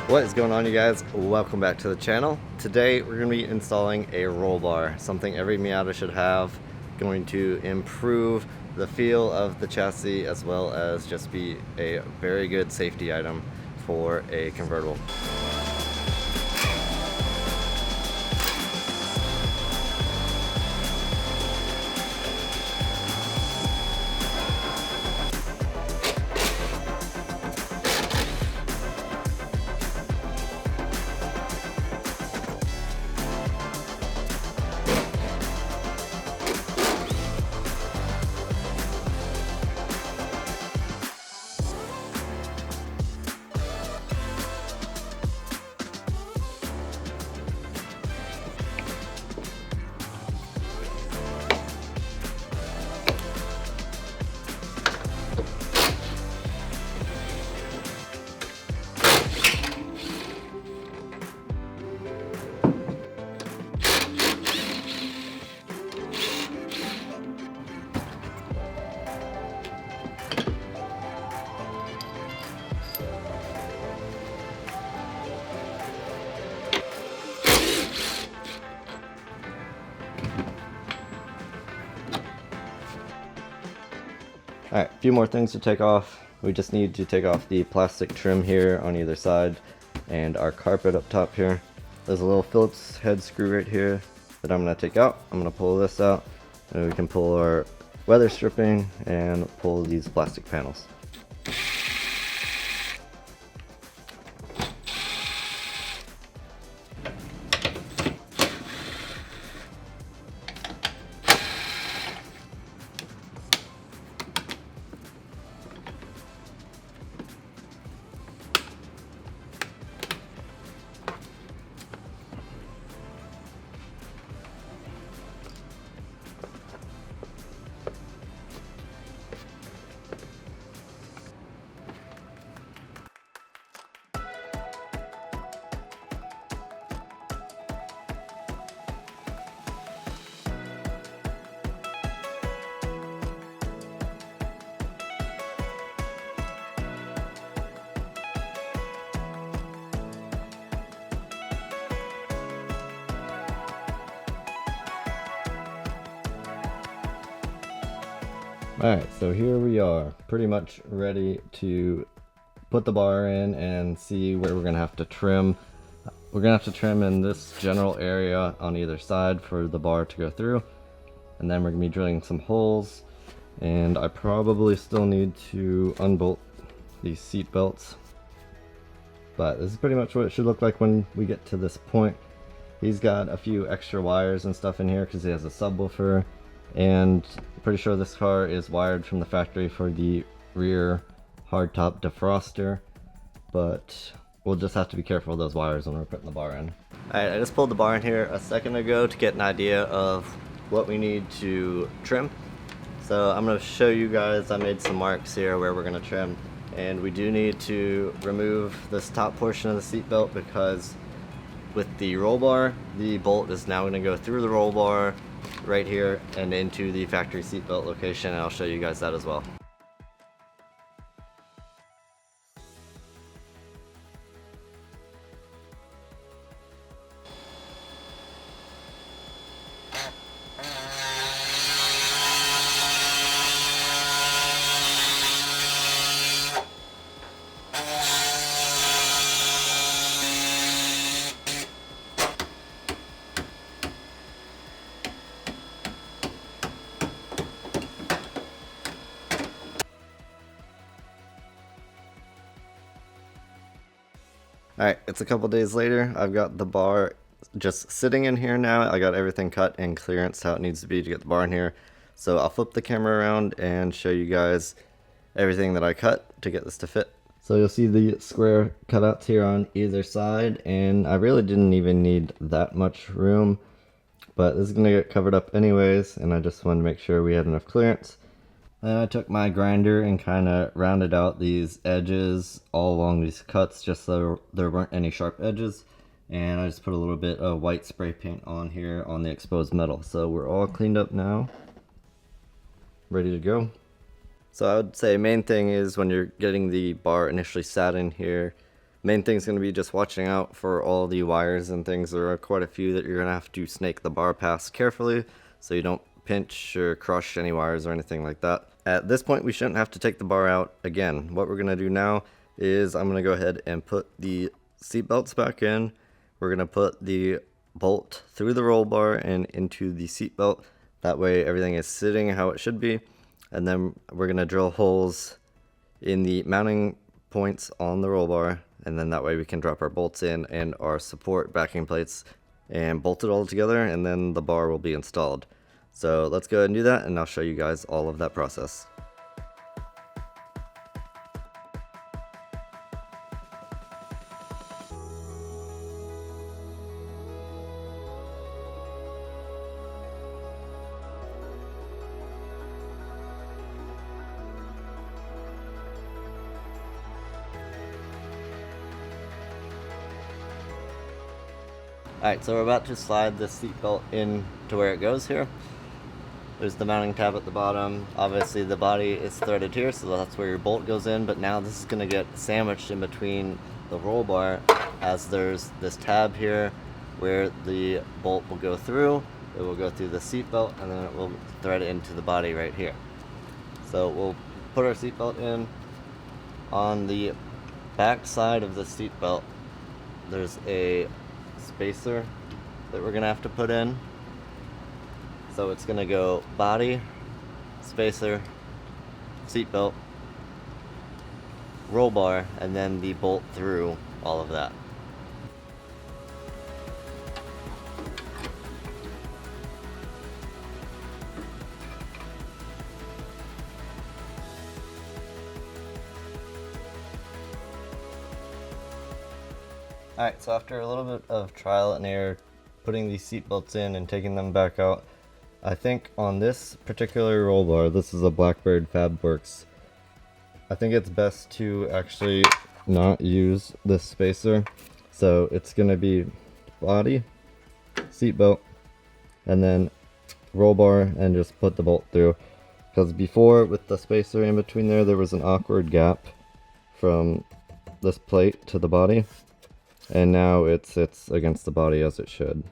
What is going on, you guys? Welcome back to the channel. Today we're going to be installing a roll bar, something every Miata should have, going to improve the feel of the chassis as well as just be a very good safety item for a convertible. Alright, a few more things to take off. We just need to take off the plastic trim here on either side and our carpet up top here. There's a little Phillips head screw right here that I'm going to take out. I'm going to pull this out and we can pull our weather stripping and pull these plastic panels. Alright, so here we are, pretty much ready to put the bar in and see where we're going to have to trim. We're going to have to trim in this general area on either side for the bar to go through. And then we're going to be drilling some holes. And I probably still need to unbolt these seat belts. But this is pretty much what it should look like when we get to this point. He's got a few extra wires and stuff in here because he has a subwoofer. And pretty sure this car is wired from the factory for the rear hardtop defroster, but we'll just have to be careful of those wires when we're putting the bar in. Alright, I just pulled the bar in here a second ago to get an idea of what we need to trim. So I'm going to show you guys, I made some marks here where we're going to trim, and we do need to remove this top portion of the seat belt because with the roll bar, the bolt is now going to go through the roll bar right here and into the factory seatbelt location, and I'll show you guys that as well. Alright, it's a couple days later. I've got the bar just sitting in here now. I got everything cut and clearance how it needs to be to get the bar in here. So I'll flip the camera around and show you guys everything that I cut to get this to fit. So you'll see the square cutouts here on either side, and I really didn't even need that much room, but this is going to get covered up anyways, and I just wanted to make sure we had enough clearance. Then I took my grinder and kind of rounded out these edges all along these cuts just so there weren't any sharp edges. And I just put a little bit of white spray paint on here on the exposed metal. So we're all cleaned up now, ready to go. So I would say main thing is when you're getting the bar initially sat in here, Main thing is going to be just watching out for all the wires and things. There are quite a few that you're going to have to snake the bar past carefully so you don't pinch or crush any wires or anything like that. At this point, we shouldn't have to take the bar out again. What we're going to do now is I'm going to go ahead and put the seat belts back in. We're going to put the bolt through the roll bar and into the seat belt. That way everything is sitting how it should be. And then we're going to drill holes in the mounting points on the roll bar, and then that way we can drop our bolts in and our support backing plates and bolt it all together, and then the bar will be installed. So let's go ahead and do that, and I'll show you guys all of that process. Alright, so we're about to slide the seat belt in to where it goes here. There's the mounting tab at the bottom. Obviously the body is threaded here, so that's where your bolt goes in, but now this is going to get sandwiched in between the roll bar, as there's this tab here where the bolt will go through. It will go through the seat belt, and then it will thread into the body right here. So we'll put our seat belt in. On the back side of the seat belt, there's a spacer that we're gonna have to put in. So it's gonna go body, spacer, seatbelt, roll bar, and then the bolt through all of that. Alright, so after a little bit of trial and error, putting these seat belts in and taking them back out, I think on this particular roll bar, this is a Blackbird Fabworks, I think it's best to actually not use this spacer. So it's going to be body, seat belt, and then roll bar, and just put the bolt through. Because before, with the spacer in between there was an awkward gap from this plate to the body. And now it sits against the body as it should.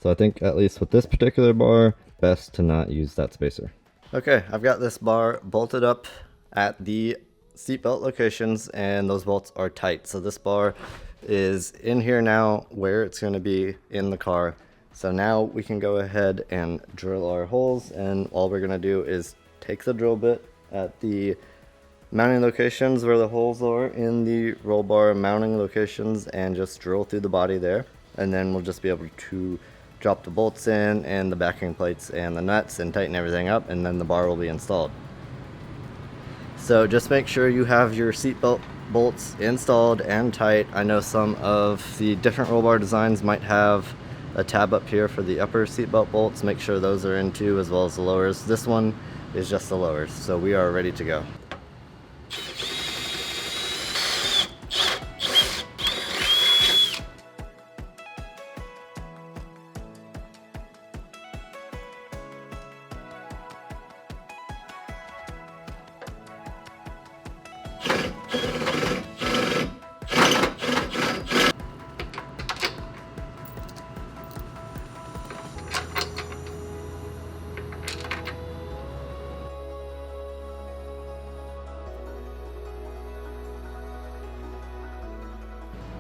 So I think, at least with this particular bar, best to not use that spacer. Okay, I've got this bar bolted up at the seatbelt locations, and those bolts are tight. So this bar is in here now where it's going to be in the car. So now we can go ahead and drill our holes, and all we're going to do is take the drill bit at the mounting locations where the holes are in the roll bar mounting locations and just drill through the body there, and then we'll just be able to drop the bolts in and the backing plates and the nuts and tighten everything up, and then the bar will be installed. So just make sure you have your seatbelt bolts installed and tight. I know some of the different roll bar designs might have a tab up here for the upper seatbelt bolts. Make sure those are in too, as well as the lowers. This one is just the lowers, so we are ready to go.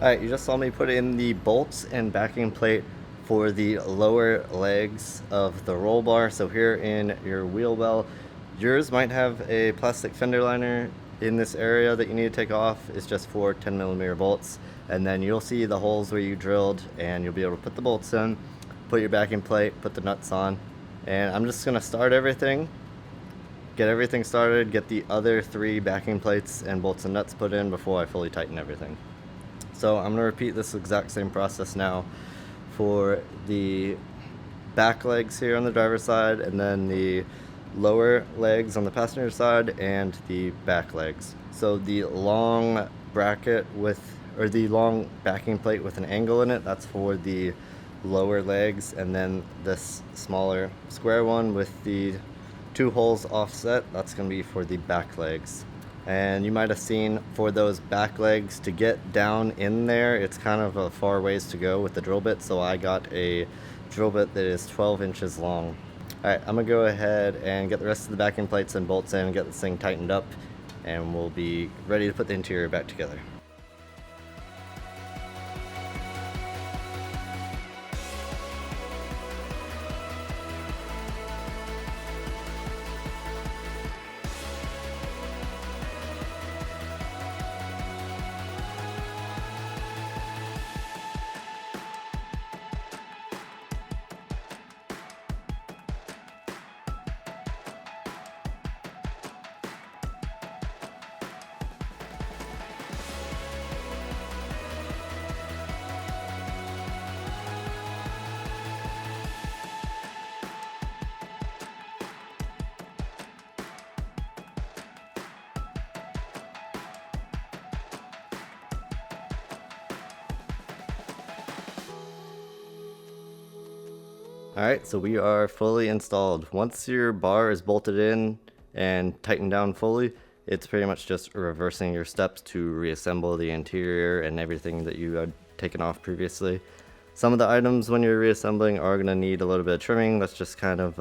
Alright, you just saw me put in the bolts and backing plate for the lower legs of the roll bar. So here in your wheel well, yours might have a plastic fender liner in this area that you need to take off. It's just for 10mm bolts. And then you'll see the holes where you drilled, and you'll be able to put the bolts in, put your backing plate, put the nuts on. And I'm just going to start everything, get everything started, get the other 3 backing plates and bolts and nuts put in before I fully tighten everything. So I'm going to repeat this exact same process now for the back legs here on the driver's side, and then the lower legs on the passenger side, and the back legs. So the long bracket or the long backing plate with an angle in it, that's for the lower legs, and then this smaller square one with the 2 holes offset, that's going to be for the back legs. And you might have seen for those back legs to get down in there, it's kind of a far ways to go with the drill bit, so I got a drill bit that is 12 inches long. Alright, I'm gonna go ahead and get the rest of the backing plates and bolts in and get this thing tightened up, and we'll be ready to put the interior back together. Alright, so we are fully installed. Once your bar is bolted in and tightened down fully, it's pretty much just reversing your steps to reassemble the interior and everything that you had taken off previously. Some of the items when you're reassembling are going to need a little bit of trimming. That's just kind of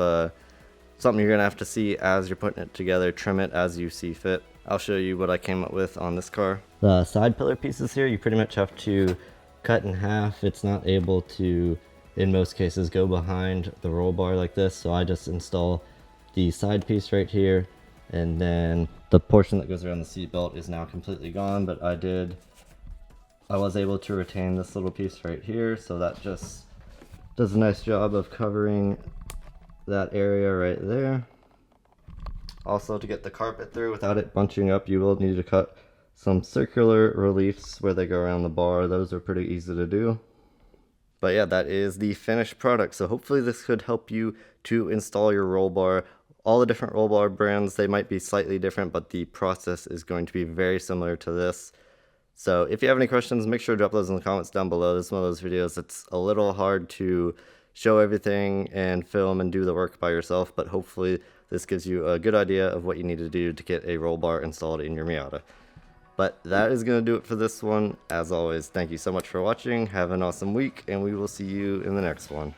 something you're going to have to see as you're putting it together. Trim it as you see fit. I'll show you what I came up with on this car. The side pillar pieces here, you pretty much have to cut in half. It's not able to, in most cases, go behind the roll bar like this, so I just install the side piece right here, and then the portion that goes around the seat belt is now completely gone, but I was able to retain this little piece right here, so that just does a nice job of covering that area right there. Also, to get the carpet through without it bunching up, you will need to cut some circular reliefs where they go around the bar. Those are pretty easy to do. But yeah, that is the finished product. So hopefully this could help you to install your roll bar. All the different roll bar brands, they might be slightly different, but the process is going to be very similar to this. So if you have any questions, make sure to drop those in the comments down below. This is one of those videos that's a little hard to show everything and film and do the work by yourself, but hopefully this gives you a good idea of what you need to do to get a roll bar installed in your Miata. But that is going to do it for this one. As always, thank you so much for watching. Have an awesome week, and we will see you in the next one.